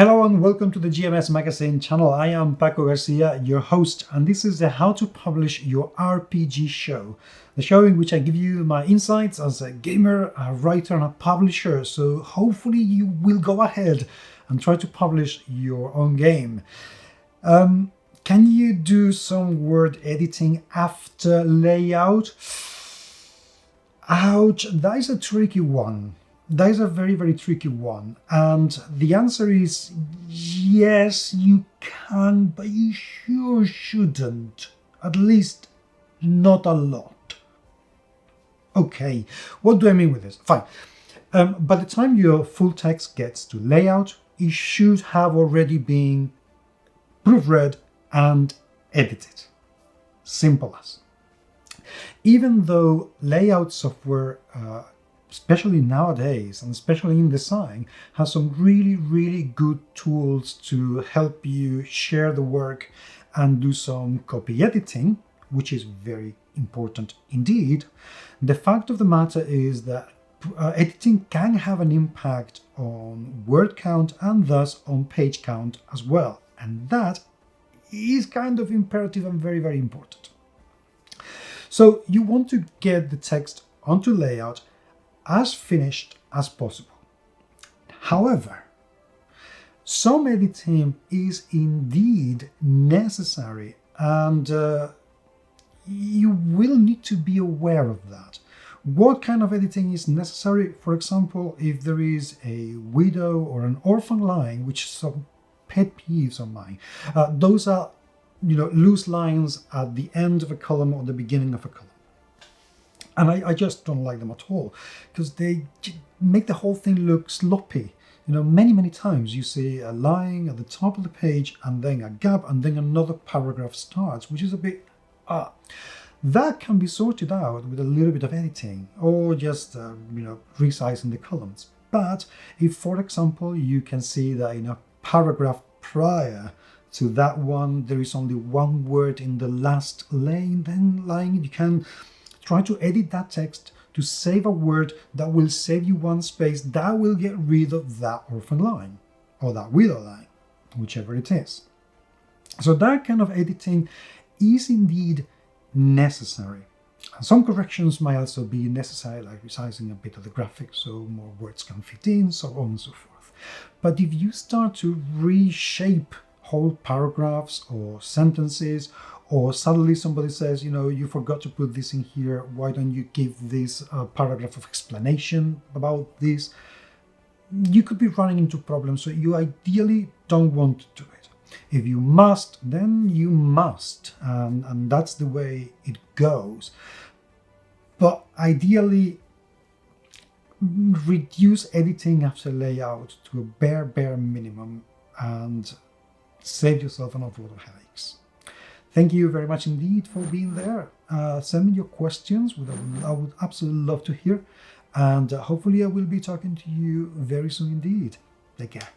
Hello and welcome to the GMS Magazine channel. I am Paco Garcia, your host, and this is the How to Publish Your RPG show. The show in which I give you my insights as a gamer, a writer, and a publisher. So hopefully you will go ahead and try to publish your own game. Can you do some word editing after layout? Ouch, that is a tricky one. That is a very, very tricky one. And the answer is yes, you can, but you sure shouldn't. At least not a lot. Okay, what do I mean with this? Fine. By the time your full text gets to layout, it should have already been proofread and edited. Simple as. Even though layout software, especially nowadays, and especially in design, has some really, really good tools to help you share the work and do some copy editing, which is very important indeed. The fact of the matter is that editing can have an impact on word count and thus on page count as well. And that is kind of imperative and very, very important. So you want to get the text onto layout as finished as possible. However, some editing is indeed necessary, and you will need to be aware of that. What kind of editing is necessary? For example, if there is a widow or an orphan line, which is some pet peeves of mine, those are loose lines at the end of a column or the beginning of a column. And I just don't like them at all, because they make the whole thing look sloppy. Many times you see a line at the top of the page and then a gap and then another paragraph starts, which is a bit that can be sorted out with a little bit of editing or just resizing the columns. But if, for example, you can see that in a paragraph prior to that one there is only one word in the last line, you can try to edit that text to save a word that will save you one space that will get rid of that orphan line or that widow line, whichever it is. So that kind of editing is indeed necessary. And some corrections might also be necessary, like resizing a bit of the graphics so more words can fit in, so on and so forth. But if you start to reshape whole paragraphs or sentences, or suddenly somebody says, you forgot to put this in here, why don't you give this paragraph of explanation about this? You could be running into problems, so you ideally don't want to do it. If you must, then you must, and that's the way it goes. But ideally, reduce editing after layout to a bare minimum and save yourself an awful lot of headaches. Thank you very much indeed for being there. Send me your questions, I would absolutely love to hear. And hopefully I will be talking to you very soon indeed. Take care.